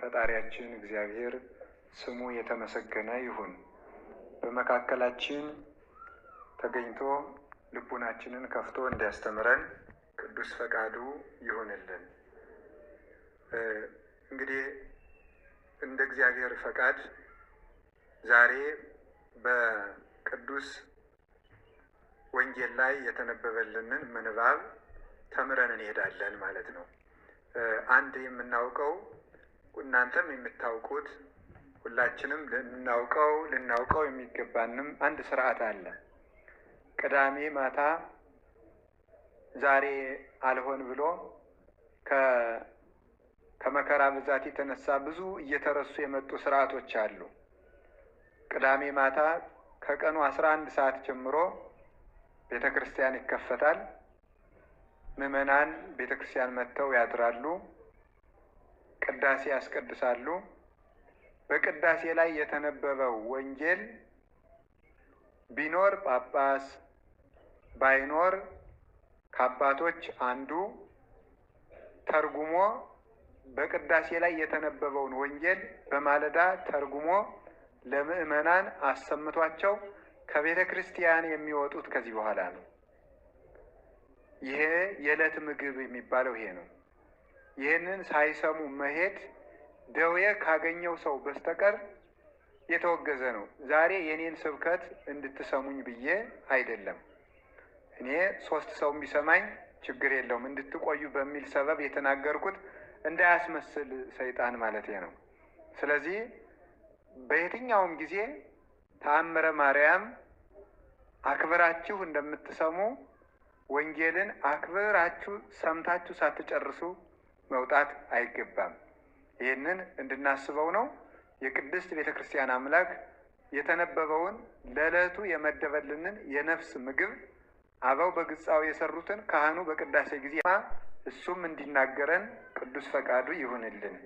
ፈጣሪያችን እግዚአብሔር ስሙ የተመሰገነ ይሁን። በመካከላችን ተገኝቶ ልቡናችንን ከፍቶ እንዲያስተምረን ቅዱስ ፈቃዱ ይሁንልን። እንግዲህ እንደ እግዚአብሔር ፈቃድ ዛሬ በቅዱስ ወንጌል ላይ የተነበበልንን ምንባብ ተምረን እንሄዳለን ማለት ነው። አንድ የምናውቀው እናንተም የምታውቁት ሁላችንም ልናውቀው የሚገባንም አንድ ስርዓት አለ። ቅዳሜ ማታ ዛሬ አልሆን ብሎ ከመከራ ብዛት የተነሳ ብዙ እየተረሱ የመጡ ስርዓቶች አሉ። ቅዳሜ ማታ ከቀኑ 11 ሰዓት ጀምሮ ቤተ ክርስቲያን ይከፈታል። ምዕመናን ቤተ ክርስቲያን መጥተው ያድራሉ። ቅዳሴ ያስቀድሳሉ። በቅዳሴ ላይ የተነበበው ወንጌል ቢኖር ጳጳስ ባይኖር ከአባቶች አንዱ ተርጉሞ በቅዳሴ ላይ የተነበበውን ወንጌል በማለዳ ተርጉሞ ለምዕመናን አሰምቷቸው ከቤተ ክርስቲያን የሚወጡት ከዚህ በኋላ ነው። ይሄ የዕለት ምግብ የሚባለው ይሄ ነው። ይህንን ሳይሰሙ መሄድ ደዌ ካገኘው ሰው በስተቀር የተወገዘ ነው። ዛሬ የኔን ስብከት እንድትሰሙኝ ብዬ አይደለም። እኔ 3 ሰው ቢሰማኝ ችግር የለውም እንድትቆዩ በሚል ሰበብ የተናገርኩት እንዳያስመስል ሰይጣን ማለት ነው። ስለዚህ በየትኛውም ጊዜ ተአምረ ማርያም አክብራችሁ እንደምትሰሙ ወንጌልን አክብራችሁ ሰምታችሁ ሳትጨርሱ መውጣት አይገባም። ይህንን እንድናስበው ነው። የቅድስት ቤተ ክርስቲያን አምላክ የተነበበውን ለዕለቱ የመደበልንን የነፍስ ምግብ አበው በግጻው የሰሩትን ካህኑ በቅዳሴ ጊዜ እሱም እንዲናገረን ቅዱስ ፈቃዱ ይሁንልን።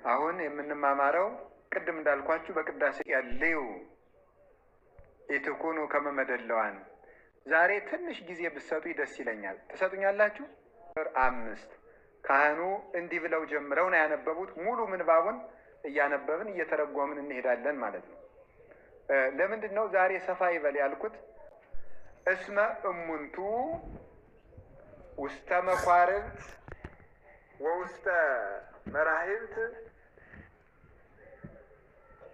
አሁን የምንማማረው ቅድም እንዳልኳችሁ በቅዳሴ ያለው ኢትኩኑ ከመመደለዋን ዛሬ ትንሽ ጊዜ ብትሰጡ ደስ ይለኛል። ትሰጡኛላችሁ? 5 ካህኑ እንዲህ ብለው ጀምረው ነው ያነበቡት። ሙሉ ምንባቡን እያነበብን እየተረጎምን እንሄዳለን ማለት ነው። ለምንድን ነው ዛሬ ሰፋ ይበል ያልኩት? እስመ እሙንቱ ውስተ መኳርብት ወውስተ መራህብት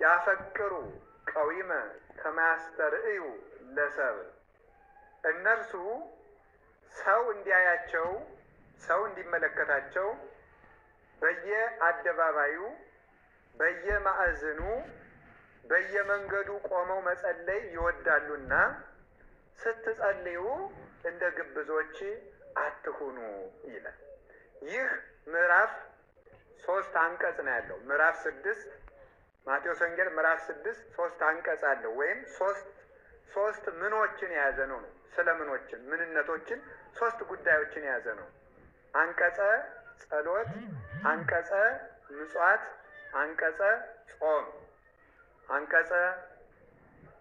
ያፈቅሩ ቀዊመ ከማያስተርእዩ ለሰብ። እነርሱ ሰው እንዲያያቸው ሰው እንዲመለከታቸው በየአደባባዩ በየማዕዘኑ በየመንገዱ ቆመው መጸለይ ይወዳሉና ስትጸልዩ እንደ ግብዞች አትሁኑ ይላል። ይህ ምዕራፍ 3 አንቀጽ ነው ያለው። ምዕራፍ 6 ማቴዎስ ወንጌል ምዕራፍ 6 3 አንቀጽ አለው። ወይም ሶስት ምኖችን የያዘ ነው። ስለ ምኖችን ምንነቶችን 3 ጉዳዮችን የያዘ ነው። አንቀጸ ጸሎት፣ አንቀጸ ምጽዋት፣ አንቀጸ ጾም። አንቀጸ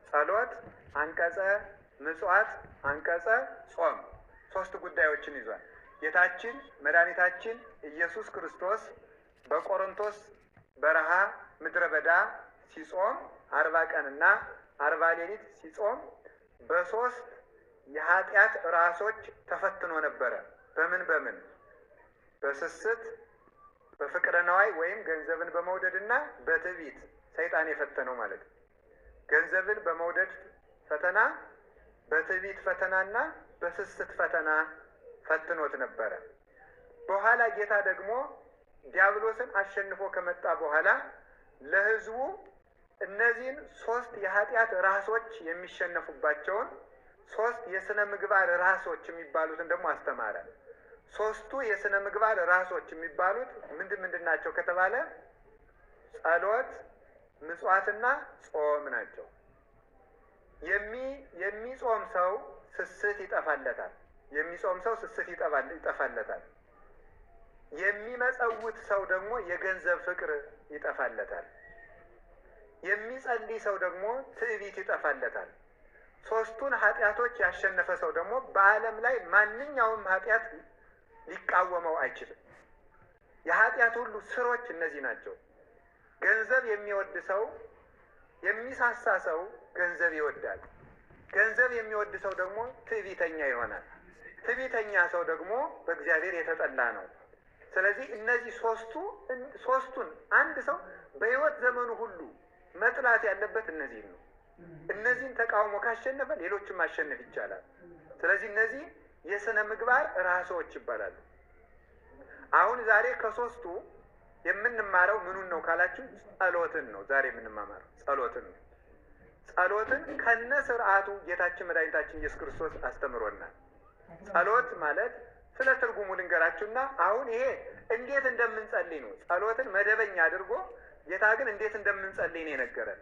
ጸሎት፣ አንቀጸ ምጽዋት፣ አንቀጸ ጾም 3 ጉዳዮችን ይዟል። ጌታችን መድኃኒታችን ኢየሱስ ክርስቶስ በቆሮንቶስ በረሃ ምድረ በዳ ሲጾም 40 ቀንና 40 ሌሊት ሲጾም በ3 የኃጢአት ራሶች ተፈትኖ ነበረ። በምን? በስስት፣ በፍቅረ ነዋይ ወይም ገንዘብን በመውደድና በትዕቢት ሰይጣን የፈተነው ማለት ነው። ገንዘብን በመውደድ ፈተና፣ በትዕቢት ፈተናና በስስት ፈተና ፈትኖት ነበረ። በኋላ ጌታ ደግሞ ዲያብሎስን አሸንፎ ከመጣ በኋላ ለሕዝቡ እነዚህን 3 የኃጢአት ራሶች የሚሸነፉባቸውን 3 የሥነ ምግባር ራሶች የሚባሉትን ደግሞ አስተማረ። 3ቱ የሥነ ምግባር ራሶች የሚባሉት ምንድን ናቸው ከተባለ ጸሎት፣ ምጽዋትና ጾም ናቸው። የሚጾም ሰው ስስት ይጠፋለታል። የሚመጸውት ሰው ደግሞ የገንዘብ ፍቅር ይጠፋለታል። የሚጸልይ ሰው ደግሞ ትዕቢት ይጠፋለታል። 3ቱን ኃጢአቶች ያሸነፈ ሰው ደግሞ በዓለም ላይ ማንኛውም ኃጢአት ሊቃወመው አይችልም። የኃጢአት ሁሉ ስሮች እነዚህ ናቸው። ገንዘብ የሚወድ ሰው የሚሳሳ ሰው ገንዘብ ይወዳል። ገንዘብ የሚወድ ሰው ደግሞ ትዕቢተኛ ይሆናል። ትዕቢተኛ ሰው ደግሞ በእግዚአብሔር የተጠላ ነው። ስለዚህ እነዚህ ሶስቱን አንድ ሰው በሕይወት ዘመኑ ሁሉ መጥላት ያለበት እነዚህን ነው። እነዚህን ተቃውሞ ካሸነፈ ሌሎችን ማሸነፍ ይቻላል። ስለዚህ እነዚህ የሥነ ምግባር ራሶች ይባላሉ። አሁን ዛሬ ከሶስቱ የምንማረው ምኑን ነው ካላችሁ ጸሎትን ነው። ዛሬ የምንማማረው ጸሎትን ነው። ጸሎትን ከነ ስርዓቱ ጌታችን መድኃኒታችን ኢየሱስ ክርስቶስ አስተምሮናል። ጸሎት ማለት ስለ ትርጉሙ ልንገራችሁና አሁን ይሄ እንዴት እንደምንጸልይ ነው። ጸሎትን መደበኛ አድርጎ ጌታ ግን እንዴት እንደምንጸልይ ነው የነገረን።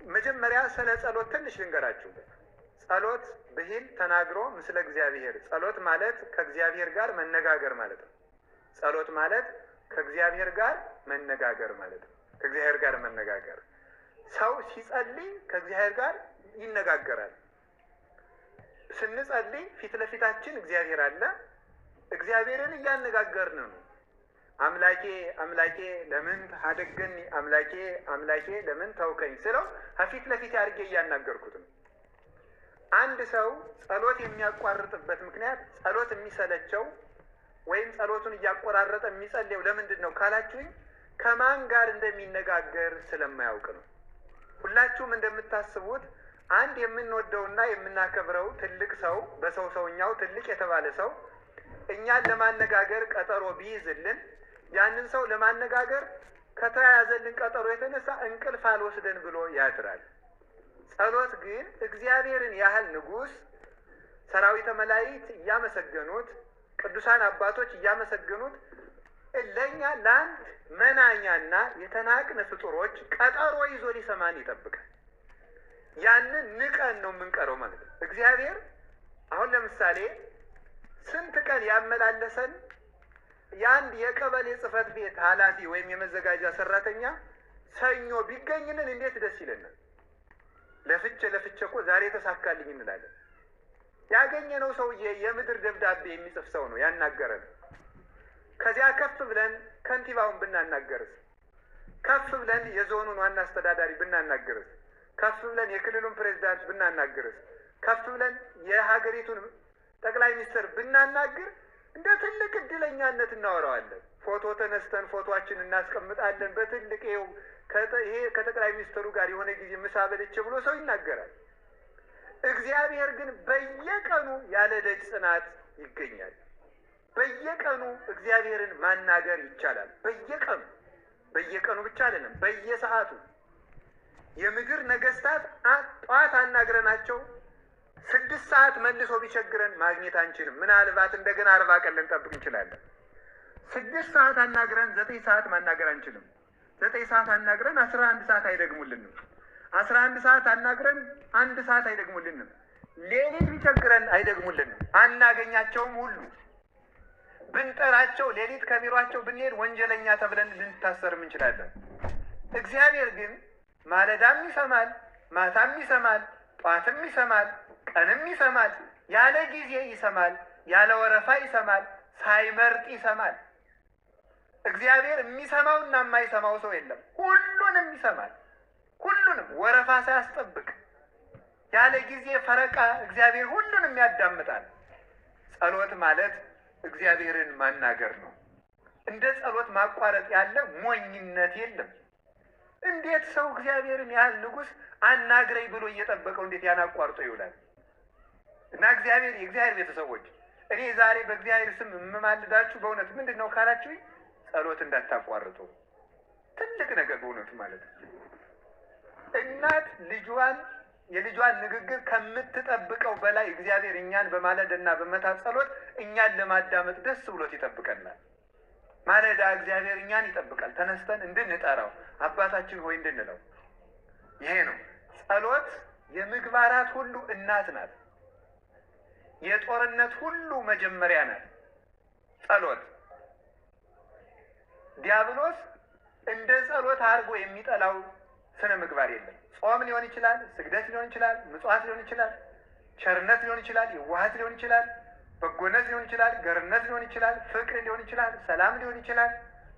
መጀመሪያ ስለ ጸሎት ትንሽ ልንገራችሁ። ጸሎት ብሂል ተናግሮ ምስለ እግዚአብሔር። ጸሎት ማለት ከእግዚአብሔር ጋር መነጋገር ማለት ነው። ጸሎት ማለት ከእግዚአብሔር ጋር መነጋገር ማለት ነው። ከእግዚአብሔር ጋር መነጋገር። ሰው ሲጸልይ ከእግዚአብሔር ጋር ይነጋገራል። ስንጸልይ ፊት ለፊታችን እግዚአብሔር አለ። እግዚአብሔርን እያነጋገርን ነው። አምላኬ አምላኬ ለምን ታደገኒ፣ አምላኬ አምላኬ ለምን ተውከኝ ስለው ከፊት ለፊት አድርጌ እያናገርኩት ነው። አንድ ሰው ጸሎት የሚያቋርጥበት ምክንያት ጸሎት የሚሰለቸው ወይም ጸሎቱን እያቆራረጠ የሚጸልየው ለምንድን ነው ካላችሁኝ ከማን ጋር እንደሚነጋገር ስለማያውቅ ነው። ሁላችሁም እንደምታስቡት አንድ የምንወደውና የምናከብረው ትልቅ ሰው በሰውኛው ትልቅ የተባለ ሰው እኛን ለማነጋገር ቀጠሮ ቢይዝልን ያንን ሰው ለማነጋገር ከተያያዘልን ቀጠሮ የተነሳ እንቅልፍ አልወስደን ብሎ ያድራል። ጸሎት ግን እግዚአብሔርን ያህል ንጉሥ ሰራዊተ መላእክት እያመሰገኑት ቅዱሳን አባቶች እያመሰገኑት ለእኛ ለአንድ መናኛና የተናቅን ፍጡሮች ቀጠሮ ይዞ ሊሰማን ይጠብቃል። ያንን ንቀን ነው የምንቀረው ማለት ነው። እግዚአብሔር አሁን ለምሳሌ ስንት ቀን ያመላለሰን የአንድ የቀበሌ ጽሕፈት ቤት ኃላፊ ወይም የመዘጋጃ ሰራተኛ ሰኞ ቢገኝልን እንዴት ደስ ይለናል። ለፍቼ እኮ ዛሬ ተሳካልኝ እንላለን። ያገኘነው ሰውዬ የምድር ደብዳቤ የሚጽፍ ሰው ነው ያናገረን። ከዚያ ከፍ ብለን ከንቲባውን ብናናገርስ፣ ከፍ ብለን የዞኑን ዋና አስተዳዳሪ ብናናገርስ፣ ከፍ ብለን የክልሉን ፕሬዝዳንት ብናናገርስ፣ ከፍ ብለን የሀገሪቱን ጠቅላይ ሚኒስትር ብናናግር እንደ ትልቅ እድለኛነት እናወራዋለን። ፎቶ ተነስተን ፎቶአችን እናስቀምጣለን በትልቅ ይሄ ከጠቅላይ ሚኒስትሩ ጋር የሆነ ጊዜ ምሳ በልቼ ብሎ ሰው ይናገራል። እግዚአብሔር ግን በየቀኑ ያለ ደጅ ጽናት ይገኛል። በየቀኑ እግዚአብሔርን ማናገር ይቻላል። በየቀኑ ብቻ አይደለም፣ በየሰዓቱ የምድር ነገስታት ጠዋት አናግረናቸው 6 ሰዓት መልሶ ቢቸግረን ማግኘት አንችልም። ምናልባት እንደገና 40 ቀን ልንጠብቅ እንችላለን። 6 ሰዓት አናግረን 9 ሰዓት ማናገር አንችልም። 9 ሰዓት አናግረን 11 ሰዓት አይደግሙልንም። 11 ሰዓት አናግረን 1 ሰዓት አይደግሙልንም። ሌሊት ቢቸግረን አይደግሙልንም። አናገኛቸውም። ሁሉ ብንጠራቸው ሌሊት ከቢሯቸው ብንሄድ ወንጀለኛ ተብለን ልንታሰርም እንችላለን። እግዚአብሔር ግን ማለዳም ይሰማል፣ ማታም ይሰማል፣ ጧትም ይሰማል፣ ቀንም ይሰማል፣ ያለ ጊዜ ይሰማል፣ ያለ ወረፋ ይሰማል፣ ሳይመርጥ ይሰማል። እግዚአብሔር የሚሰማውና የማይሰማው ሰው የለም። ሁሉንም ይሰማል። ሁሉንም ወረፋ ሳያስጠብቅ ያለ ጊዜ ፈረቃ እግዚአብሔር ሁሉንም ያዳምጣል። ጸሎት ማለት እግዚአብሔርን ማናገር ነው። እንደ ጸሎት ማቋረጥ ያለ ሞኝነት የለም። እንዴት ሰው እግዚአብሔርን ያህል ንጉሥ አናግረኝ ብሎ እየጠበቀው እንዴት ያን አቋርጦ ይውላል? እና የእግዚአብሔር ቤተሰቦች እኔ ዛሬ በእግዚአብሔር ስም የምማልዳችሁ በእውነት ምንድን ነው ካላችሁ ጸሎት እንዳታቋርጡ። ትልቅ ነገር በእውነቱ ማለት ነው። እናት የልጇን ንግግር ከምትጠብቀው በላይ እግዚአብሔር እኛን በማለዳና በመታት ጸሎት እኛን ለማዳመጥ ደስ ብሎት ይጠብቀናል። ማለዳ እግዚአብሔር እኛን ይጠብቃል። ተነስተን እንድንጠራው አባታችን ሆይ እንድንለው። ይሄ ነው ጸሎት። የምግባራት ሁሉ እናት ናት። የጦርነት ሁሉ መጀመሪያ ናት ጸሎት። ዲያብሎስ እንደ ጸሎት አድርጎ የሚጠላው ስነ ምግባር የለም። ጾም ሊሆን ይችላል፣ ስግደት ሊሆን ይችላል፣ ምጽዋት ሊሆን ይችላል፣ ቸርነት ሊሆን ይችላል፣ የዋሃት ሊሆን ይችላል፣ በጎነት ሊሆን ይችላል፣ ገርነት ሊሆን ይችላል፣ ፍቅር ሊሆን ይችላል፣ ሰላም ሊሆን ይችላል፣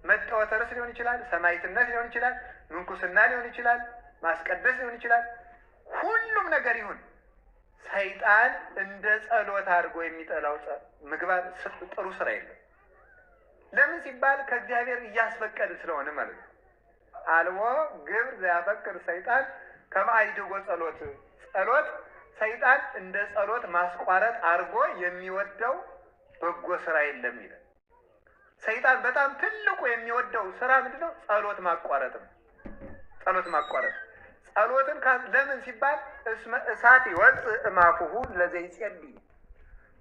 መጣወተ ርዕስ ሊሆን ይችላል፣ ሰማዕትነት ሊሆን ይችላል፣ ምንኩስና ሊሆን ይችላል፣ ማስቀደስ ሊሆን ይችላል። ሁሉም ነገር ይሁን ሰይጣን እንደ ጸሎት አድርጎ የሚጠላው ምግባር ጥሩ ስራ የለም። ለምን ሲባል ከእግዚአብሔር እያስፈቀድን ስለሆነ ማለት ነው። አልቦ ግብር ዘያፈቅር ሰይጣን ከመአይድጎ ጸሎት ጸሎት ሰይጣን እንደ ጸሎት ማስቋረጥ አድርጎ የሚወደው በጎ ስራ የለም ይላል። ሰይጣን በጣም ትልቁ የሚወደው ስራ ምንድነው? ጸሎት ማቋረጥ ነው። ጸሎት ማቋረጥ ጸሎትን ለምን ሲባል እስመ እሳት ይወጽእ እማፉሁ ለዘይጸልይ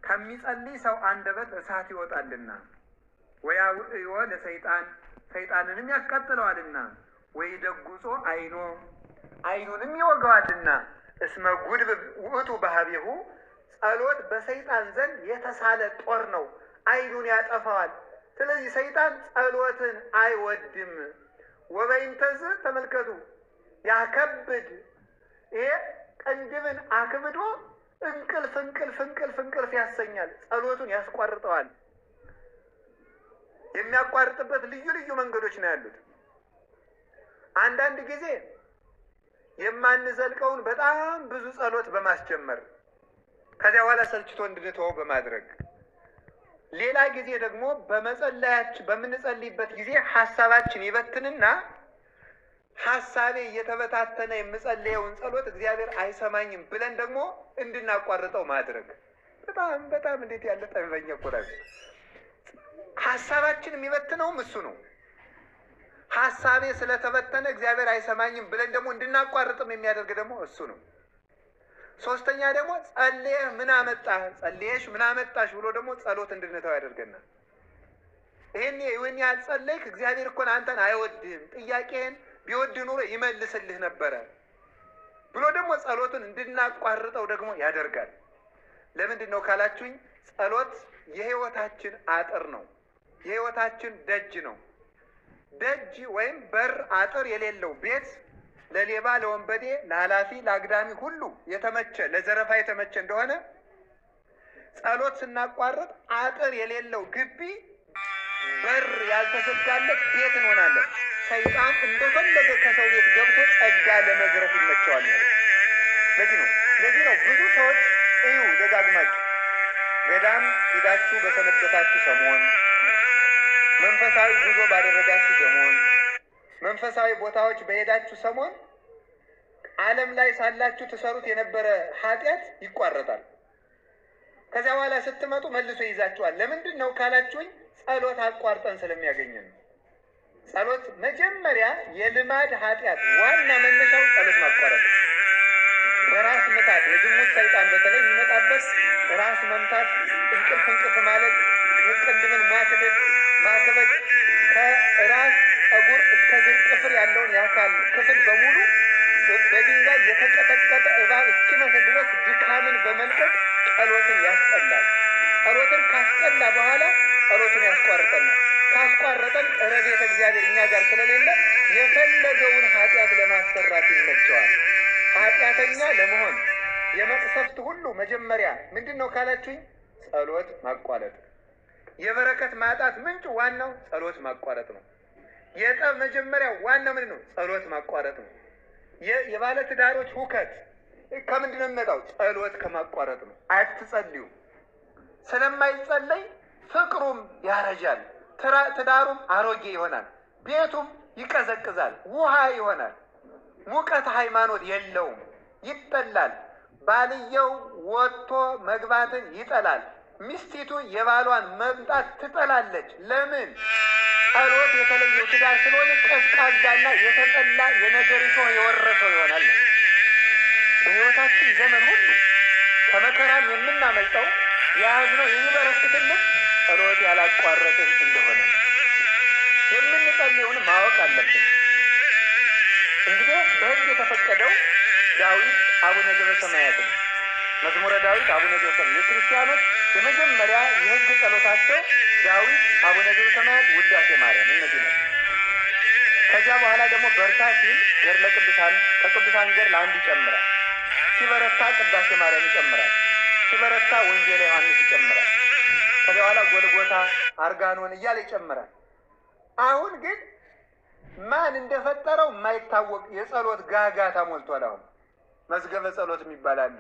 ከሚጸልይ ሰው አንደበት እሳት ይወጣልና ወያውዕዮ ለሰይጣን ሰይጣንንም ያቃጥለዋልና ወይደጉጾ አይኑንም ይወጋዋልና እስመ ጉድብ ውእቱ ባህቢሁ ጸሎት በሰይጣን ዘንድ የተሳለ ጦር ነው፣ አይኑን ያጠፋዋል። ስለዚህ ሰይጣን ጸሎትን አይወድም። ወበይንተዝ ተመልከቱ ያከብድ ይሄ ቅንድብን አክብዶ እንቅልፍ ያሰኛል፣ ጸሎቱን ያስቋርጠዋል። የሚያቋርጥበት ልዩ ልዩ መንገዶች ነው ያሉት። አንዳንድ ጊዜ የማንዘልቀውን በጣም ብዙ ጸሎት በማስጀመር ከዚያ በኋላ ሰልችቶ እንድንተወው በማድረግ፣ ሌላ ጊዜ ደግሞ በምንጸልይበት ጊዜ ሀሳባችን ይበትንና ሀሳቤ እየተበታተነ የምጸልየውን ጸሎት እግዚአብሔር አይሰማኝም ብለን ደግሞ እንድናቋርጠው ማድረግ። በጣም እንዴት ያለ ጠበኛ ቆራጭ! ሀሳባችን የሚበትነውም እሱ ነው። ሀሳቤ ስለተበተነ እግዚአብሔር አይሰማኝም ብለን ደግሞ እንድናቋርጥም የሚያደርግ ደግሞ እሱ ነው። ሶስተኛ ደግሞ ጸልየህ ምን አመጣህ፣ ጸልየሽ ምን አመጣሽ ብሎ ደግሞ ጸሎት እንድንተው ያደርገናል። ይህን ያህል ጸለይክ፣ እግዚአብሔር እኮ አንተን አይወድህም፣ ጥያቄህን ቢወድ ኑሮ ይመልስልህ ነበረ ብሎ ደግሞ ጸሎትን እንድናቋርጠው ደግሞ ያደርጋል። ለምንድን ነው ካላችሁኝ፣ ጸሎት የህይወታችን አጥር ነው፣ የህይወታችን ደጅ ነው። ደጅ ወይም በር አጥር የሌለው ቤት ለሌባ፣ ለወንበዴ፣ ለኃላፊ፣ ለአግዳሚ ሁሉ የተመቸ ለዘረፋ የተመቸ እንደሆነ ጸሎት ስናቋርጥ አጥር የሌለው ግቢ በር ያልተዘጋለት ቤት እንሆናለን። ሰይጣን እንደፈለገ ከሰው ቤት ገብቶ ጸጋ ለመዝረፍ ይመቸዋል። ለዚህ ነው ብዙ ሰዎች እዩ ደጋግማችሁ ገዳም ሄዳችሁ በሰነበታችሁ ሰሞን፣ መንፈሳዊ ጉዞ ባደረጋችሁ ሰሞን፣ መንፈሳዊ ቦታዎች በሄዳችሁ ሰሞን ዓለም ላይ ሳላችሁ ትሰሩት የነበረ ኃጢአት ይቋረጣል። ከዚያ በኋላ ስትመጡ መልሶ ይይዛችኋል። ለምንድን ነው ካላችሁኝ፣ ጸሎት አቋርጠን ስለሚያገኘን። ጸሎት መጀመሪያ የልማድ ኃጢአት ዋና መነሻው ጸሎት ማቋረጥ። በራስ ምታት የዝሙት ሰይጣን በተለይ የሚመጣበት ራስ መምታት፣ እንቅልፍ ማለት፣ ቅንድብን ማክበድ ከራስ ፀጉር እስከ እግር ጥፍር ያለውን የአካል ክፍል በሙሉ በድንጋይ የተቀጠቀጠ እባብ እስኪመስል ድረስ ድካምን በመልቀቅ ጸሎትን ያስጠላል። ጸሎትን ካስጠላ በኋላ ጸሎትን ያስቋርጠናል። ካስቋረጠን ረድኤተ እግዚአብሔር እኛ ጋር ስለሌለ የፈለገውን ኃጢአት ለማሰራት ይመቸዋል። ኃጢአተኛ ለመሆን የመቅሰፍት ሁሉ መጀመሪያ ምንድን ነው ካላችሁኝ፣ ጸሎት ማቋረጥ። የበረከት ማጣት ምንጭ ዋናው ጸሎት ማቋረጥ ነው። የጠብ መጀመሪያው ዋናው ምንድን ነው? ጸሎት ማቋረጥ ነው። የባለ ትዳሮች ሁከት ከምንድን ነው የሚመጣው? ጸሎት ከማቋረጥ ነው። አትጸልዩ። ስለማይጸለይ ፍቅሩም ያረጃል፣ ትዳሩም አሮጌ ይሆናል፣ ቤቱም ይቀዘቅዛል፣ ውሃ ይሆናል፣ ሙቀት ሃይማኖት የለውም፣ ይጠላል። ባልየው ወጥቶ መግባትን ይጠላል፣ ሚስቲቱ የባሏን መምጣት ትጠላለች። ለምን? ጸሎት የተለየው ትዳር ስለሆነ ቀዝቃዛና የተጠላ የነገር ሰው የወረሰው ይሆናል። በሕይወታችን ዘመን ሁሉ ከመከራም የምናመልጠው የያዝነው የሚበረክትልን ጸሎት ያላቋረጥን እንደሆነ የምንጸልየውን ማወቅ አለብን። እንግዲህ በሕግ የተፈቀደው ዳዊት አቡነ ዘበሰማያትን መዝሙረ ዳዊት አቡነ ዘበሰማያት የክርስቲያኖች የመጀመሪያ የሕግ ጸሎታቸው ዳዊት አቡነ ዘበሰማያት ውዳሴ ማርያም እነዚህ ነው። ከዚያ በኋላ ደግሞ በርታ ሲል ገድለ ቅዱሳን ከቅዱሳን ገድል አንድ ይጨምራል። ሲበረታ ቅዳሴ ማርያም ይጨምራል። ሲበረታ ወንጌለ ዮሐንስ ይጨምራል። ከዚያ በኋላ ጎልጎታ፣ አርጋኖን እያለ ይጨምራል። አሁን ግን ማን እንደፈጠረው የማይታወቅ የጸሎት ጋጋታ ሞልቷል። አሁን መዝገበ ጸሎት የሚባል አለ።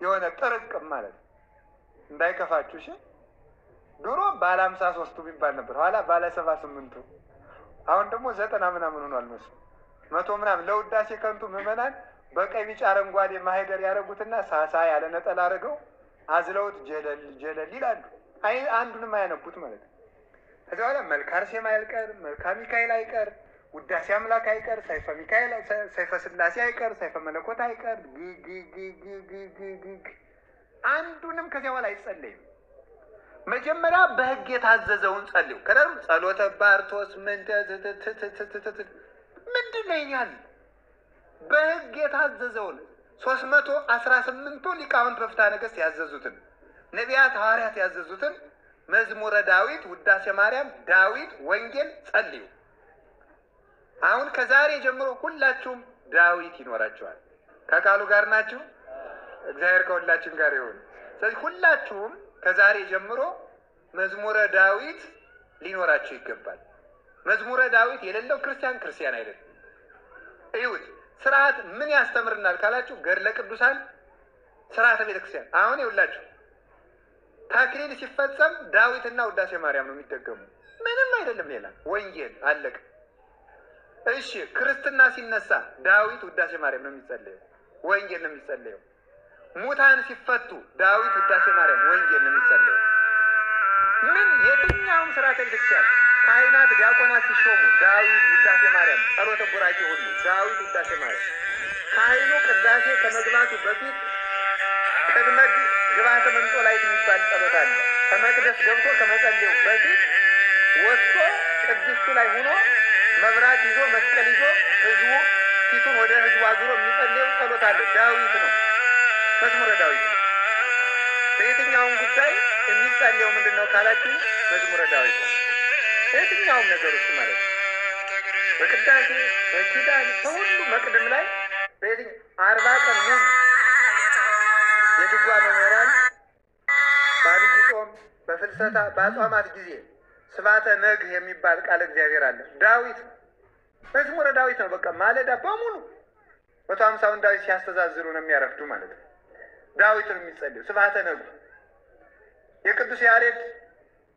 የሆነ ጥርቅም ማለት እንዳይከፋችሁ እሺ። ድሮ ባለ 53ቱ የሚባል ነበር፣ ኋላ ባለ 78ቱ፣ አሁን ደግሞ 90 ምናምን ሆኗል። መቶ ምናምን ለውዳሴ ከንቱ ምዕመናን በቀይ ቢጫ አረንጓዴ ማህደር ያደረጉትና ሳሳ ያለ ነጠላ አድርገው አዝለውት ጀለል ጀለል ይላሉ። አንዱንም አያነቡት ማለት ነው። ከዚያ በኋላ መልካ አርሴማ አይቀር፣ መልካ ሚካኤል አይቀር፣ ውዳሴ አምላክ አይቀር፣ ሰይፈ ሚካኤል፣ ሰይፈ ስላሴ አይቀር፣ ሰይፈ መለኮት አይቀር፣ አንዱንም ከዚያ በኋላ አይጸለይም። መጀመሪያ በሕግ የታዘዘውን ጸልዩ። ከደም ጸሎተ ባርቶስ ምንድን ነው ይኛል? በሕግ የታዘዘውን 318ቱ ሊቃውንት በፍትሐ ነገሥት ያዘዙትን፣ ነቢያት ሐዋርያት ያዘዙትን መዝሙረ ዳዊት፣ ውዳሴ ማርያም፣ ዳዊት፣ ወንጌል ጸልዩ። አሁን ከዛሬ ጀምሮ ሁላችሁም ዳዊት ይኖራችኋል። ከቃሉ ጋር ናችሁ? እግዚአብሔር ከሁላችን ጋር ይሁን። ስለዚህ ሁላችሁም ከዛሬ ጀምሮ መዝሙረ ዳዊት ሊኖራችሁ ይገባል። መዝሙረ ዳዊት የሌለው ክርስቲያን አይደለም። እዩት፣ ስርዓት ምን ያስተምርናል ካላችሁ ገድለ ቅዱሳን፣ ስርዓተ ቤተክርስቲያን። አሁን ይውላችሁ ተክሊል ሲፈጸም ዳዊትና ውዳሴ ማርያም ነው የሚደገሙ፣ ምንም አይደለም ሌላ። ወንጌል አለቀ። እሺ ክርስትና ሲነሳ ዳዊት ውዳሴ ማርያም ነው የሚጸለየው፣ ወንጌል ነው የሚጸለየው። ሙታን ሲፈቱ ዳዊት ውዳሴ ማርያም፣ ወንጌል ነው የሚጸለየው። ምን የትኛውም ስርዓተ ቤተክርስቲያን ካህናት ዲያቆናት ሲሾሙ ዳዊት ውዳሴ ማርያም፣ ጸሎተ ቡራኬ ሁሉ ዳዊት ውዳሴ ማርያም። ካህኑ ቅዳሴ ከመግባቱ በፊት ቅድመ ግብአተ መንጦላይት የሚባል ጸሎት አለ። ከመቅደስ ገብቶ ከመጸለዩ በፊት ወጥቶ ቅድስቱ ላይ ሆኖ መብራት ይዞ መስቀል ይዞ ህዝቡ ፊቱን ወደ ህዝቡ አዙሮ የሚጸልየው ጸሎት አለ። ዳዊት ነው፣ መዝሙረ ዳዊት ነው። በየትኛውም ጉዳይ የሚጸልየው ምንድን ነው ካላችሁ መዝሙረ ዳዊት ነው። በየትኛውም ነገር ውስጥ ማለት ነው። በቅዳሴ በኪዳን በሁሉ መቅድም ላይ በየትኛው 40 ቀን ሙሉ የድጓ መምህራን በአብይ ጾም፣ በፍልሰታ፣ በአጽዋማት ጊዜ ስባተ ነግህ የሚባል ቃል እግዚአብሔር አለ። ዳዊት መዝሙረ ዳዊት ነው። በቃ ማለዳ በሙሉ 150ውን ዳዊት ሲያስተዛዝሩ ነው የሚያረፍዱ ማለት ነው። ዳዊት ነው የሚጸልዩ። ስባተ ነግህ የቅዱስ ያሬድ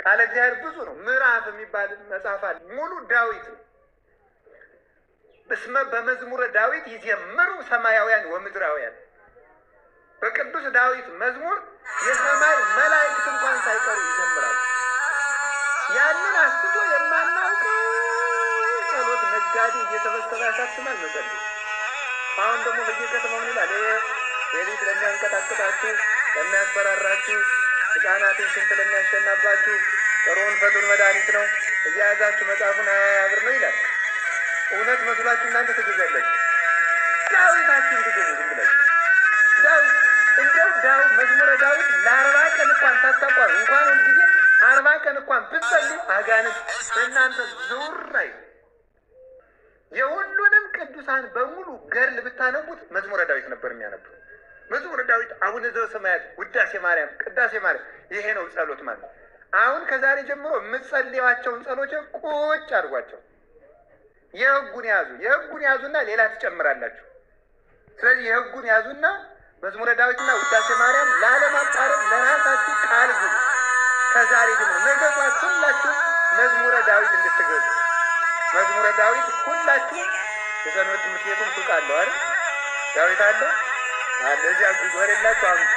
ቃለ እግዚአብሔር ብዙ ነው። ምዕራፍ የሚባል መጽሐፍ አለ፣ ሙሉ ዳዊት ነው። በስመ በመዝሙረ ዳዊት ይዘምሩ ሰማያውያን ወምድራውያን። በቅዱስ ዳዊት መዝሙር የሰማይ መላእክት እንኳን ሳይቀሩ ይዘምራሉ። ያንን አስቶ የማናውቀው ጸሎት ነጋዴ እየተበሰበ ያሳትማል መጸለይ። አሁን ደግሞ በየከተማው ምን ይላል? ሌሊት ለሚያንቀጣቅጣችሁ፣ ለሚያስፈራራችሁ፣ ሕፃናትን ሽንት ለሚያሸናባችሁ ጥሩውን ፈቱን መድኃኒት ነው እያያዛችሁ መጽሐፉን 20 ብር ነው ይላል። እውነት መስሏችሁ እናንተ ትገዛላችሁ። ዳዊታችን ትገዙ ዝም ብላችሁ ዳዊት እንደው መዝሙረ ዳዊት ለ40 ቀን እንኳን ታታቋል እንኳን ሁል ጊዜ 40 ቀን እንኳን ብትጸልዩ አጋንንት እናንተ ዙር አይሉ። የሁሉንም ቅዱሳን በሙሉ ገድል ብታነቡት መዝሙረ ዳዊት ነበር የሚያነቡት። መዝሙረ ዳዊት፣ አቡነ ዘበሰማያት፣ ውዳሴ ማርያም፣ ቅዳሴ ማርያም፣ ይሄ ነው ጸሎት ማለት። አሁን ከዛሬ ጀምሮ የምትጸልዩዋቸውን ጸሎች ቁጭ አድርጓቸው። የህጉን ያዙና ሌላ ትጨምራላችሁ። ስለዚህ የህጉን ያዙና መዝሙረ ዳዊትና ውዳሴ ማርያም ላለማቋረጥ ለራሳችሁ ቃል ግቡ። ከዛሬ ጀምሮ ነገቷት ሁላችሁ መዝሙረ ዳዊት እንድትገዙ። መዝሙረ ዳዊት ሁላችሁ የሰንበት ትምህርት ቤቱን ሱቅ አለው አይደል? ዳዊት አለ እዚያ ግዙ። ወሬላችሁ አምጡ፣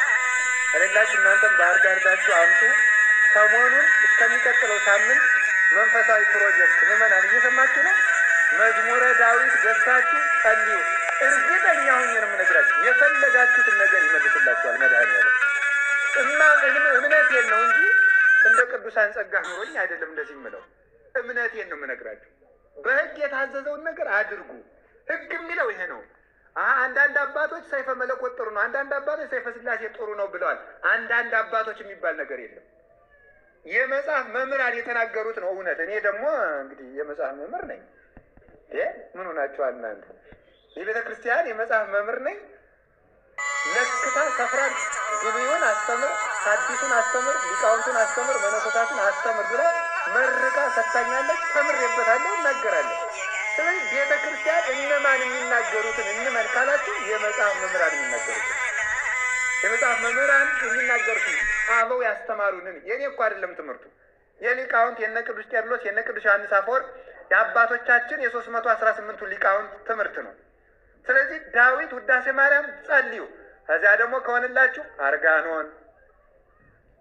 ወሬላችሁ እናንተም ባህር ዳር ዳችሁ አምጡ። ሰሞኑን እስከሚቀጥለው ሳምንት መንፈሳዊ ፕሮጀክት ምዕመናን እየሰማችሁ ነው። መዝሙረ ዳዊት ገዝታችሁ ጸልዩ። እርግጠኛ ሆኜ ነው የምነግራችሁ፣ የፈለጋችሁትን ነገር ይመልስላችኋል መድኃኒዓለም። እምነቴን ነው እንጂ እንደ ቅዱሳን ጸጋ ኑሮኝ አይደለም እንደዚህ የምለው። እምነቴን ነው የምነግራችሁ። በሕግ የታዘዘውን ነገር አድርጉ። ሕግ የሚለው ይሄ ነው። አንዳንድ አባቶች ሰይፈ መለኮት ጥሩ ነው፣ አንዳንድ አባቶች ሰይፈ ስላሴ ጥሩ ነው ብለዋል። አንዳንድ አባቶች የሚባል ነገር የለም። የመጽሐፍ መምህራን የተናገሩት ነው እውነት። እኔ ደግሞ እንግዲህ የመጽሐፍ መምህር ነኝ። ምን ሆናችኋል እናንተ? የቤተ ክርስቲያን የመጽሐፍ መምህር ነኝ። ለክታ ሰፍራን ብሉይን አስተምር፣ ሐዲሱን አስተምር፣ ሊቃውንቱን አስተምር፣ መነኮሳቱን አስተምር ብላ መርቃ ሰጥታኛለች። ተምሬበታለሁ፣ እናገራለሁ። ስለዚህ ቤተ ክርስቲያን እነማን የሚናገሩትን እንመን ካላችሁ የመጽሐፍ መምህራን የሚናገሩትን የመጽሐፍ መምህራን የሚናገሩትን አበው ያስተማሩንን የኔ እኮ አይደለም ትምህርቱ የሊቃውንት የነ ቅዱስ ቄርሎስ የነ ቅዱስ ዮሐንስ አፈወርቅ የአባቶቻችን የ318ቱ ሊቃውንት ትምህርት ነው። ስለዚህ ዳዊት ውዳሴ ማርያም ጸልዩ፣ ከዚያ ደግሞ ከሆነላችሁ አርጋኖን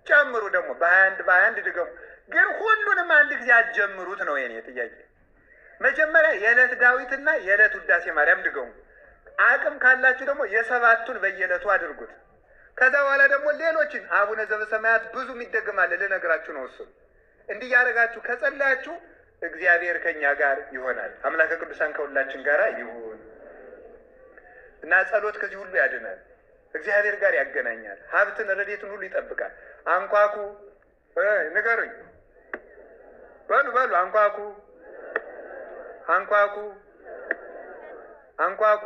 ጨምሩ፣ ደግሞ በ21 ድገሙ። ግን ሁሉንም አንድ ጊዜ አትጀምሩት ነው የኔ ጥያቄ። መጀመሪያ የዕለት ዳዊትና የዕለት ውዳሴ ማርያም ድገሙ። አቅም ካላችሁ ደግሞ የሰባቱን በየዕለቱ አድርጉት። ከዛ በኋላ ደግሞ ሌሎችን አቡነ ዘበሰማያት ብዙ ይደገማል፣ ልነግራችሁ ነው። እሱ እንዲህ ያደርጋችሁ ከጸለያችሁ እግዚአብሔር ከኛ ጋር ይሆናል። አምላከ ቅዱሳን ከሁላችን ጋር ይሁን እና ጸሎት ከዚህ ሁሉ ያድናል፣ እግዚአብሔር ጋር ያገናኛል፣ ሀብትን ረድኤትን ሁሉ ይጠብቃል። አንኳኩ ንገሩኝ፣ በሉ አንኳኩ አንኳኩ አንኳኩ።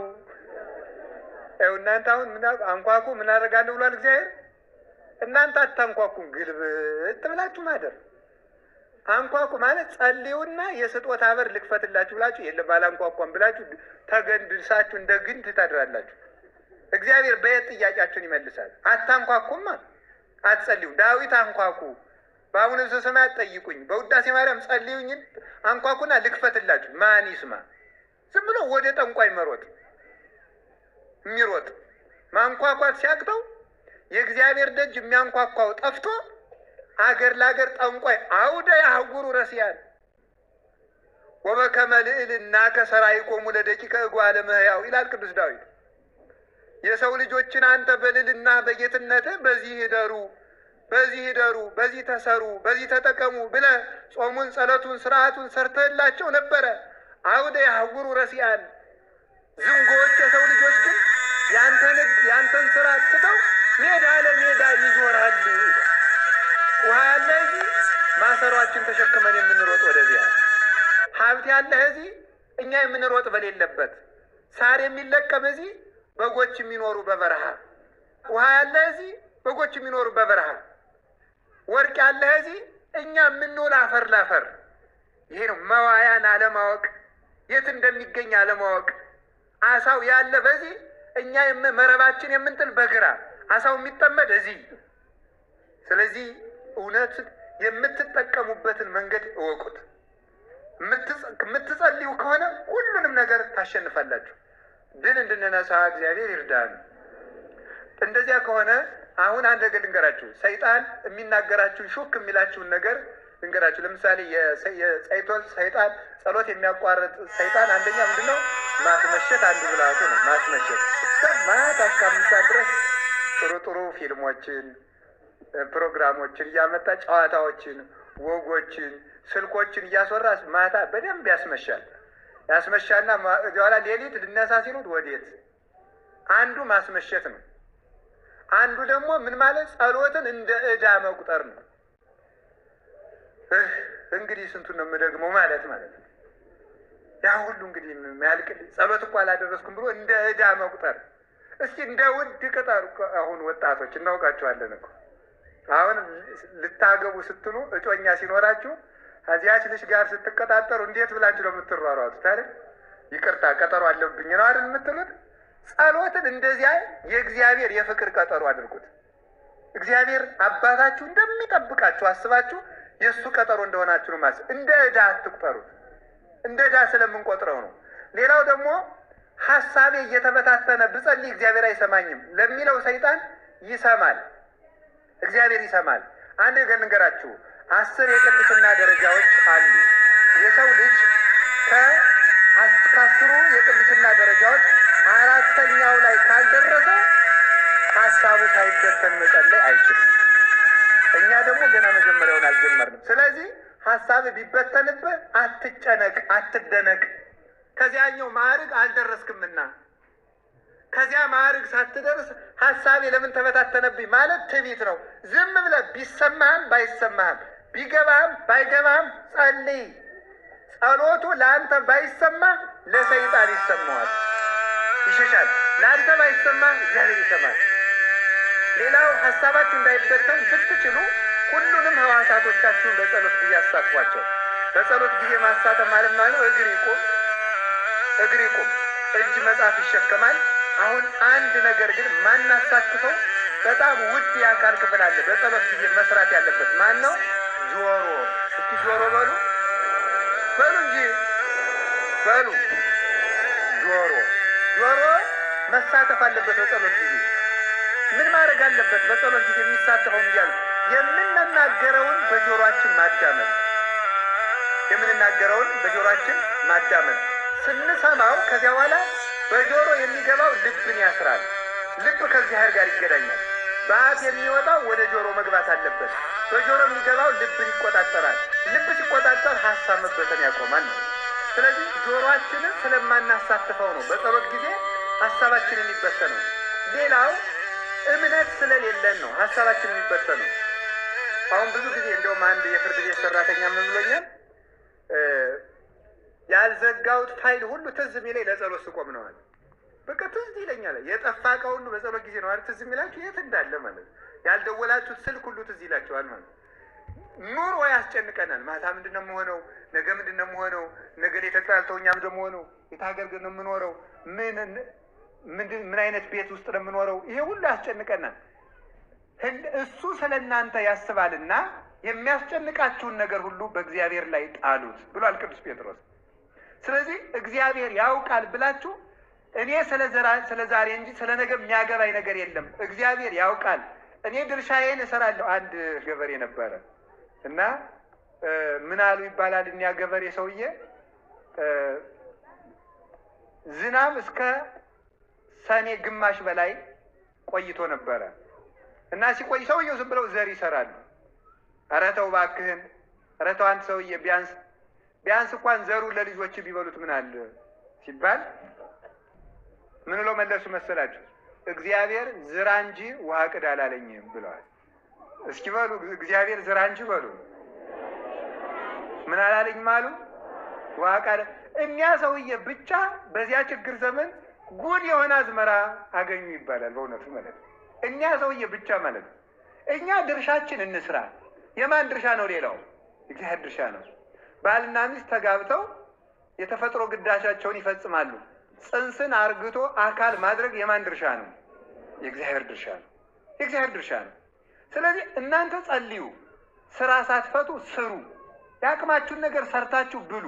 እናንተ አሁን አንኳኩ ምን አደርጋለሁ ብሏል እግዚአብሔር። እናንተ አታንኳኩም፣ ግልብጥ ብላችሁ ማደር። አንኳኩ ማለት ጸልዩና የስጦታ በር ልክፈትላችሁ ብላችሁ የለም ባላንኳኳም ብላችሁ ተገንድሳችሁ እንደ ግንድ ታድራላችሁ። እግዚአብሔር በየት ጥያቄያችሁን ይመልሳል። አታንኳኩማ፣ አትጸልዩ። ዳዊት አንኳኩ፣ በአቡነ ዘበሰማያት ጠይቁኝ፣ በውዳሴ ማርያም ጸልዩኝ፣ አንኳኩና ልክፈትላችሁ። ማን ይስማ? ዝም ብሎ ወደ ጠንቋይ የሚሮጥ ማንኳኳት ሲያቅተው የእግዚአብሔር ደጅ የሚያንኳኳው ጠፍቶ አገር ለአገር ጠንቋይ አውደ ያህጉሩ ረስያን ወበከመ ልዕልና ከሰራይቆሙ ለደቂቀ እጓለ እመሕያው ይላል ቅዱስ ዳዊት። የሰው ልጆችን አንተ በልልና በጌትነትህ በዚህ ይደሩ፣ በዚህ ተሰሩ፣ በዚህ ተጠቀሙ ብለህ ጾሙን፣ ጸሎቱን፣ ስርዓቱን ሰርተህላቸው ነበረ። አውደ ያህጉሩ ረስያን ዝንጎዎች የሰው ልጆች ግን ያንተን ስራ ትተው ሜዳ ለሜዳ ይዞራሉ። ውሃ ያለ እዚህ ማሰሯችን ተሸክመን የምንሮጥ ወደዚያ፣ ሀብት ያለ እዚህ እኛ የምንሮጥ በሌለበት፣ ሳር የሚለቀም እዚህ በጎች የሚኖሩ በበረሃ፣ ውሃ ያለ እዚህ በጎች የሚኖሩ በበረሃ፣ ወርቅ ያለ እዚህ እኛ የምንውል አፈር ላፈር። ይሄ ነው መዋያን አለማወቅ፣ የት እንደሚገኝ አለማወቅ። አሳው ያለ በዚህ እኛ መረባችን የምንጥል በግራ፣ አሳው የሚጠመድ እዚህ። ስለዚህ እውነት የምትጠቀሙበትን መንገድ እወቁት። የምትጸልዩ ከሆነ ሁሉንም ነገር ታሸንፋላችሁ። ድል እንድንነሳ እግዚአብሔር ይርዳን። እንደዚያ ከሆነ አሁን አንድ ነገር ልንገራችሁ። ሰይጣን የሚናገራችሁን ሹክ የሚላችሁን ነገር ልንገራችሁ። ለምሳሌ ሰይጣን ጸሎት የሚያቋርጥ ሰይጣን አንደኛ ምንድነው? ማስመሸት አንዱ ብልሃቱ ነው። ማስመሸት ማታ እስከ 5 ሰዓት ድረስ ጥሩ ፊልሞችን፣ ፕሮግራሞችን እያመጣ ጨዋታዎችን፣ ወጎችን፣ ስልኮችን እያስወራ ማታ በደንብ ያስመሻልና በኋላ ሌሊት ልነሳ ሲሉት ወዴት? አንዱ ማስመሸት ነው። አንዱ ደግሞ ምን ማለት ጸሎትን እንደ ዕዳ መቁጠር ነው። እንግዲህ ስንቱን ነው የምደግመው ማለት ነው። ያ ሁሉ እንግዲህ የሚያልቅልኝ ጸሎት እኮ አላደረስኩም ብሎ እንደ ዕዳ መቁጠር። እስኪ እንደ ውድ ቅጠር። አሁን ወጣቶች እናውቃቸዋለን እኮ አሁን ልታገቡ ስትሉ እጮኛ ሲኖራችሁ ከዚያች ልጅ ጋር ስትቀጣጠሩ እንዴት ብላችሁ ነው የምትሯሯጡት? ታዲያ ይቅርታ ቀጠሮ አለብኝ ነው አይደል የምትሉት? ጸሎትን እንደዚያ የእግዚአብሔር የፍቅር ቀጠሮ አድርጉት። እግዚአብሔር አባታችሁ እንደሚጠብቃችሁ አስባችሁ የእሱ ቀጠሮ እንደሆናችሁ ነው ማለት። እንደ ዕዳ አትቁጠሩት። እንደ ዕዳ ስለምንቆጥረው ነው። ሌላው ደግሞ ሀሳቤ እየተበታተነ ብጸልይ እግዚአብሔር አይሰማኝም ለሚለው ሰይጣን ይሰማል፣ እግዚአብሔር ይሰማል። አንድ ነገር ልንገራችሁ። 10 የቅድስና ደረጃዎች አሉ። የሰው ልጅ ከ10 የቅድስና ደረጃዎች 4ኛው ላይ ካልደረሰ ሀሳቡ ሳይበተን መጸለይ አይችልም። እኛ ደግሞ ገና መጀመሪያውን አልጀመርንም። ስለዚህ ሀሳብ ቢበተንብህ አትጨነቅ፣ አትደነቅ። ከዚያኛው ማዕረግ አልደረስክምና ከዚያ ማዕረግ ሳትደርስ ሀሳቤ ለምን ተበታተነብኝ ማለት ትዕቢት ነው። ዝም ብለህ ቢሰማህም ባይሰማህም ቢገባህም ባይገባህም ጸልይ። ጸሎቱ ለአንተ ባይሰማህ ለሰይጣን ይሰማዋል፣ ይሸሻል። ለአንተ ባይሰማህ እግዚአብሔር ይሰማል። ሌላው ሀሳባችሁ እንዳይበተን ብትችሉ ሁሉንም ሕዋሳቶቻችሁን በጸሎት ጊዜ አሳትፏቸው። በጸሎት ጊዜ ማሳተፍ ማለት ነው እግር ይቁም፣ እጅ መጽሐፍ ይሸከማል። አሁን አንድ ነገር ግን ማናሳትፈው በጣም ውድ የአካል ክፍል አለ። በጸሎት ጊዜ መስራት ያለበት ማን ነው? ጆሮ። እስኪ ጆሮ በሉ እንጂ በሉ። ጆሮ መሳተፍ አለበት በጸሎት ጊዜ። ምን ማድረግ አለበት? በጸሎት ጊዜ የሚሳተፈውን እያሉ የምንናገረውን በጆሮአችን ማዳመጥ፣ ስንሰማው ከዚያ በኋላ በጆሮ የሚገባው ልብን ያስራል። ልብ ከእግዚአብሔር ጋር ይገናኛል። በአፍ የሚወጣው ወደ ጆሮ መግባት አለበት። በጆሮ የሚገባው ልብን ይቆጣጠራል። ልብ ሲቆጣጠር ሀሳብ መበተን ያቆማል ነው። ስለዚህ ጆሮአችንን ስለማናሳትፈው ነው በጸሎት ጊዜ ሀሳባችን የሚበተነው። ሌላው እምነት ስለሌለን ነው ሀሳባችን የሚበተነው። አሁን ብዙ ጊዜ እንደውም አንድ የፍርድ ቤት ሰራተኛ ምን ብሎኛል? ያልዘጋሁት ፋይል ሁሉ ትዝ የሚለኝ ለጸሎት ስቆም ነው አለ። በቃ ትዝ ይለኛል። የጠፋ ዕቃ ሁሉ በጸሎት ጊዜ ነው አይደል ትዝ የሚላችሁ? የት እንዳለ ማለት ያልደወላችሁት ስልክ ሁሉ ትዝ ይላችኋል ማለት። ኑሮ ያስጨንቀናል። ማታ ምንድነው የምሆነው? ነገ ምንድነው የምሆነው? ነገ ላይ ተጣልተው እኛም ደግሞ ሆነው የታገር ግን ነው የምኖረው? ምን አይነት ቤት ውስጥ ነው የምኖረው? ይሄ ሁሉ ያስጨንቀናል። እሱ ስለእናንተ ያስባልና የሚያስጨንቃችሁን ነገር ሁሉ በእግዚአብሔር ላይ ጣሉት ብሏል ቅዱስ ጴጥሮስ። ስለዚህ እግዚአብሔር ያውቃል ብላችሁ እኔ ስለ ዛሬ እንጂ ስለ ነገ የሚያገባኝ ነገር የለም፣ እግዚአብሔር ያውቃል፣ እኔ ድርሻዬን እሰራለሁ። አንድ ገበሬ ነበረ እና ምን አሉ ይባላል እኛ ገበሬ ሰውዬ ዝናብ እስከ ሰኔ ግማሽ በላይ ቆይቶ ነበረ እና ሲቆይ ሰውየው ዝም ብለው ዘር ይሰራሉ። ኧረ ተው እባክህን፣ ኧረ ተው አንተ ሰውዬ ቢያንስ እንኳን ዘሩ ለልጆች ቢበሉት ምን አለ ሲባል ምን ብለው መለሱ መሰላችሁ? እግዚአብሔር ዝራ እንጂ ውሃ ቅዳ አላለኝም ብለዋል። እስኪ በሉ እግዚአብሔር ዝራ እንጂ በሉ። ምን አላለኝም አሉ? ውሃ ቅዳ። እኛ ሰውዬ ብቻ በዚያ ችግር ዘመን ጉድ የሆነ አዝመራ አገኙ ይባላል። በእውነቱ ማለት እኛ ሰውዬ ብቻ ማለት እኛ ድርሻችን እንስራ። የማን ድርሻ ነው? ሌላው እግዚአብሔር ድርሻ ነው። ባልና ሚስት ተጋብተው የተፈጥሮ ግዳሻቸውን ይፈጽማሉ። ጽንስን አርግቶ አካል ማድረግ የማን ድርሻ ነው? የእግዚአብሔር ድርሻ ነው። የእግዚአብሔር ድርሻ ነው። ስለዚህ እናንተ ጸልዩ፣ ስራ ሳትፈቱ ስሩ፣ ያቅማችሁን ነገር ሰርታችሁ ብሉ።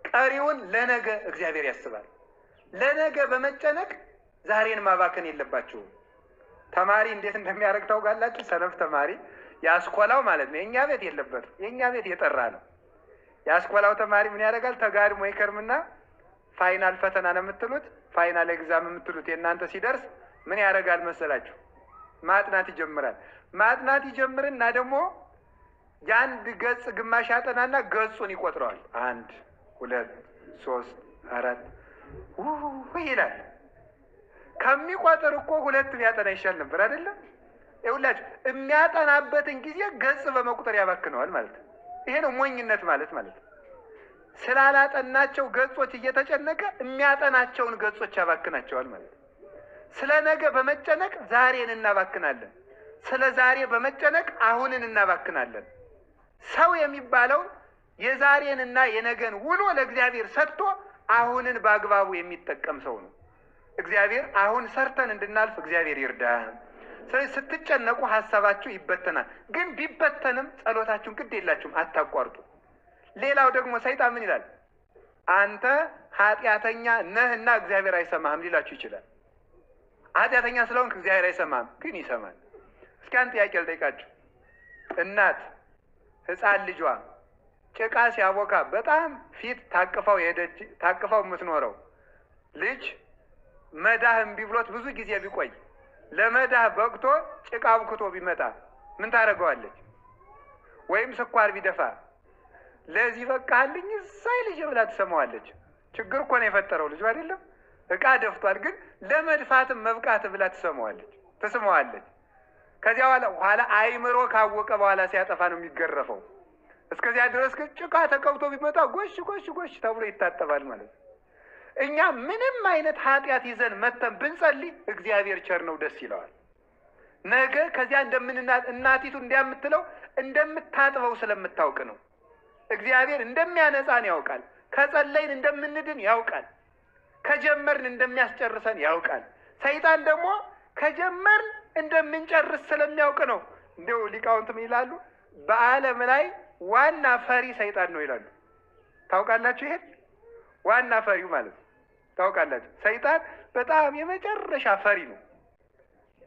ቀሪውን ለነገ እግዚአብሔር ያስባል። ለነገ በመጨነቅ ዛሬን ማባከን የለባችሁም። ተማሪ እንዴት እንደሚያደርግ ታውቃላችሁ? ሰነፍ ተማሪ ያስኮላው ማለት ነው። የኛ ቤት የለበትም። የኛ ቤት የጠራ ነው። ያስኮላው ተማሪ ምን ያደርጋል? ተጋድሞ ይከርምና ፋይናል ፈተና ነው የምትሉት፣ ፋይናል ኤግዛም የምትሉት የእናንተ ሲደርስ ምን ያደርጋል መሰላችሁ? ማጥናት ይጀምራል። ማጥናት ይጀምርና ደግሞ የአንድ ገጽ ግማሽ ያጠናና ገጹን ይቆጥረዋል። 1 2 3 4 ይላል። ከሚቆጥር እኮ 2 ቢያጠና ይሻል ነበር አይደለም? ይኸውላችሁ የሚያጠናበትን ጊዜ ገጽ በመቁጠር ያባክነዋል ማለት ነው። ይሄ ነው ሞኝነት ማለት ነው። ስላላጠናቸው ገጾች እየተጨነቀ የሚያጠናቸውን ገጾች ያባክናቸዋል ማለት ነው። ስለ ነገ በመጨነቅ ዛሬን እናባክናለን። ስለ ዛሬ በመጨነቅ አሁንን እናባክናለን። ሰው የሚባለው የዛሬንና የነገን ውሎ ለእግዚአብሔር ሰጥቶ አሁንን በአግባቡ የሚጠቀም ሰው ነው። እግዚአብሔር አሁን ሰርተን እንድናልፍ እግዚአብሔር ይርዳን። ስለዚህ ስትጨነቁ ሀሳባችሁ ይበተናል። ግን ቢበተንም ጸሎታችሁን ግድ የላችሁም፣ አታቋርጡ። ሌላው ደግሞ ሰይጣን ምን ይላል? አንተ ኃጢአተኛ ነህና እግዚአብሔር አይሰማህም ሊላችሁ ይችላል። ኃጢአተኛ ስለሆንክ እግዚአብሔር አይሰማህም፣ ግን ይሰማል። እስኪ አንድ ጥያቄ ልጠይቃችሁ። እናት ሕፃን ልጇ ጭቃ ሲያቦካ በጣም ፊት ታቅፋው የምትኖረው ልጅ መዳህ እምቢ ብሎት ብዙ ጊዜ ቢቆይ ለመዳህ በቅቶ ጭቃ አብክቶ ቢመጣ ምን ታደርገዋለች? ወይም ስኳር ቢደፋ ለዚህ በቃልኝ እሳይ ልጅ ብላ ትሰማዋለች። ችግር እኮ ነው የፈጠረው ልጅ አይደለም? እቃ ደፍቷል፣ ግን ለመድፋትም መብቃት ብላ ትስመዋለች። ከዚያ በኋላ አይምሮ ካወቀ በኋላ ሲያጠፋ ነው የሚገረፈው። እስከዚያ ድረስ ግን ጭቃ ተቀብቶ ቢመጣ ጎሽ ጎሽ ጎሽ ተብሎ ይታጠባል ማለት ነው። እኛ ምንም አይነት ኃጢአት ይዘን መተን ብንጸልይ እግዚአብሔር ቸር ነው፣ ደስ ይለዋል። ነገ ከዚያ እናቲቱ እንዲያምትለው እንደምታጥበው ስለምታውቅ ነው። እግዚአብሔር እንደሚያነጻን ያውቃል። ከጸለይን እንደምንድን ያውቃል። ከጀመርን እንደሚያስጨርሰን ያውቃል። ሰይጣን ደግሞ ከጀመርን እንደምንጨርስ ስለሚያውቅ ነው። እንደው ሊቃውንት ምን ይላሉ? በዓለም ላይ ዋና ፈሪ ሰይጣን ነው ይላሉ። ታውቃላችሁ? ይሄን ዋና ፈሪው ማለት ነው። ታውቃላችሁ? ሰይጣን በጣም የመጨረሻ ፈሪ ነው።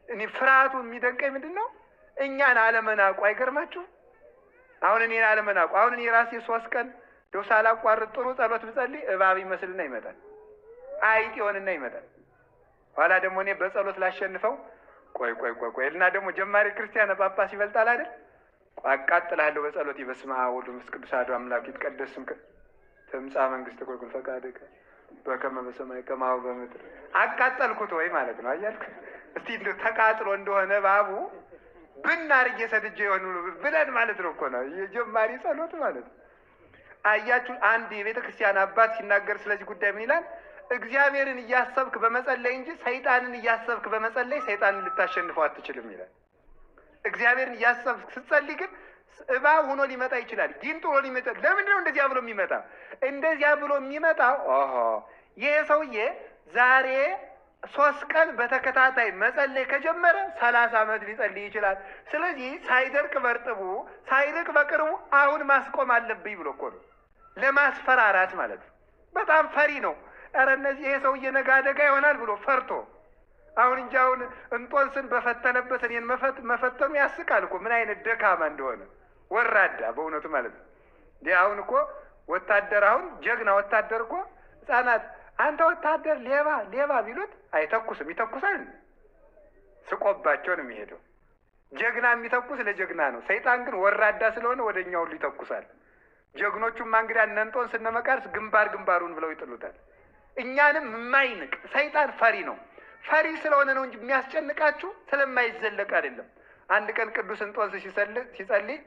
እኔ ፍርሃቱ የሚደንቀኝ ምንድን ነው? እኛን አለመናቁ። አይገርማችሁ? አሁን እኔን አለመናቁ። አሁን እኔ ራሴ 3 ቀን እንደው ሳላቋርጥ ጥሩ ጸሎት ብጸልይ እባብ ይመስልና ይመጣል፣ አይጥ ይሆንና ይመጣል። ኋላ ደግሞ እኔ በጸሎት ላሸንፈው ቆይ እና ደግሞ ጀማሪ ክርስቲያን ጳጳስ ይበልጣል አይደል? አቃጥላለሁ በጸሎት። በስመ አብ ወወልድ ወመንፈስ ቅዱስ አሐዱ አምላክ ይትቀደስ ስምከ ትምጻእ መንግሥትከ ወይኩን ፈቃድከ በከመ በሰማይ ከማሁ በምድር። አቃጠልኩት ወይ ማለት ነው። አያልክ እስቲ እንደው ተቃጥሎ እንደሆነ እባቡ ብናርግ የሰድጄ ይሆን ብለን ማለት ነው እኮ ነው የጀማሪ ጸሎት ማለት ነው። አያችሁ አንድ የቤተ ክርስቲያን አባት ሲናገር ስለዚህ ጉዳይ ምን ይላል? እግዚአብሔርን እያሰብክ በመጸለይ እንጂ ሰይጣንን እያሰብክ በመጸለይ ሰይጣንን ልታሸንፈው አትችልም ይላል። እግዚአብሔርን እያሰብክ ስትጸልይ ግን እባብ ሆኖ ሊመጣ ይችላል፣ ጊንጥ ሆኖ ሊመጣ። ለምንድን ነው እንደዚያ ብሎ የሚመጣ? እንደዚያ ብሎ የሚመጣው ይሄ ሰውዬ ዛሬ 3 ቀን በተከታታይ መጸለይ ከጀመረ 30 ዓመት ሊጸልይ ይችላል። ስለዚህ ሳይደርቅ በርጥቡ ሳይርቅ በቅርቡ አሁን ማስቆም አለብኝ ብሎ እኮ ነው፣ ለማስፈራራት ማለት ነው። በጣም ፈሪ ነው። ኧረ እነዚህ ይሄ ሰውዬ ነገ አደጋ ይሆናል ብሎ ፈርቶ አሁን እንጂ አሁን እንጦንስን በፈተነበት እኔን መፈተኑ ያስቃል እኮ ምን አይነት ደካማ እንደሆነ ወራዳ በእውነቱ ማለት ነው። አሁን እኮ ወታደር አሁን ጀግና ወታደር እኮ ሕፃናት አንተ ወታደር ሌባ ቢሉት አይተኩስም። ይተኩሳል? ስቆባቸው ነው የሚሄደው። ጀግና የሚተኩስ ለጀግና ነው። ሰይጣን ግን ወራዳ ስለሆነ ወደኛው ሁሉ ይተኩሳል። ጀግኖቹማ እንግዲህ እነ እንጦንስ እነ መቃርስ ግንባሩን ብለው ይጥሉታል። እኛንም የማይንቅ ሰይጣን ፈሪ ነው። ፈሪ ስለሆነ ነው እንጂ የሚያስጨንቃችሁ ስለማይዘለቅ አይደለም። አንድ ቀን ቅዱስ እንጦንስ ሲጸልይ